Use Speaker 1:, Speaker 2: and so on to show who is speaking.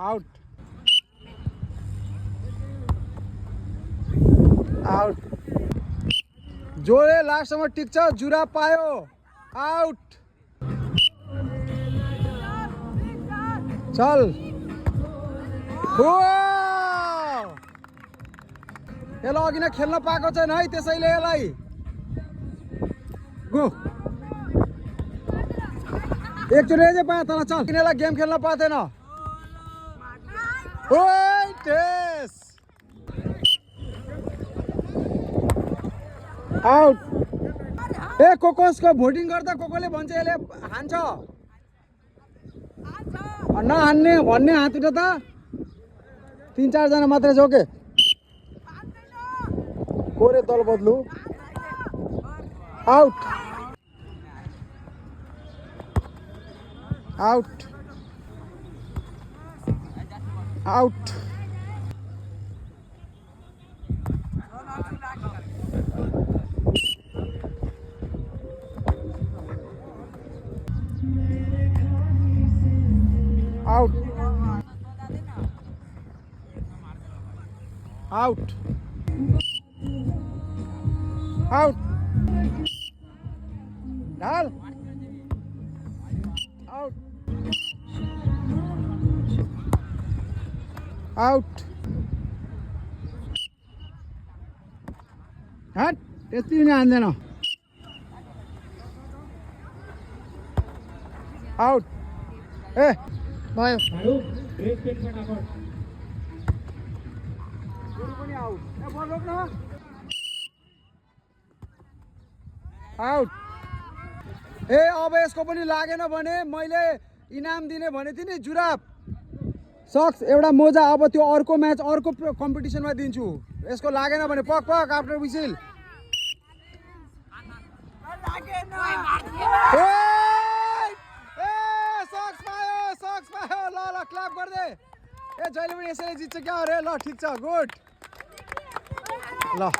Speaker 1: out out जोले लास्टसम्म टिक्छ जुरा पायो out चल यसलाई अघि नै खेल्न पाएको छैन है त्यसैले यसलाई गो एकचोटि चाहिँ पायो तल चल किनलाई गेम खेल्न पाउँदैन आउट ए कसको भोटिङ गर्दा कसले भन्छ यसले हान्छ नहान्ने भन्ने हात उठ त 3-4 जना मात्रै छ के कोरे दल बदलु out out out out out out डाल आउट आउट हट त्यति नै हान्दैन आउट ए भयो आउट ए अब यसको पनि लागेन भने मैले इनाम दिने भने थिएँ नि जुराब सक्स एउटा मोजा अब त्यो अर्को म्याच अर्को कम्पिटिसनमा दिन्छु यसको लागेन भने पक पक आफ्टर विसिल सक्स पायो ल ल क्ल्याप गर्दै ए जहिले पनि यसैले जित्छ क्या अरे ल ठिक छ गुड ल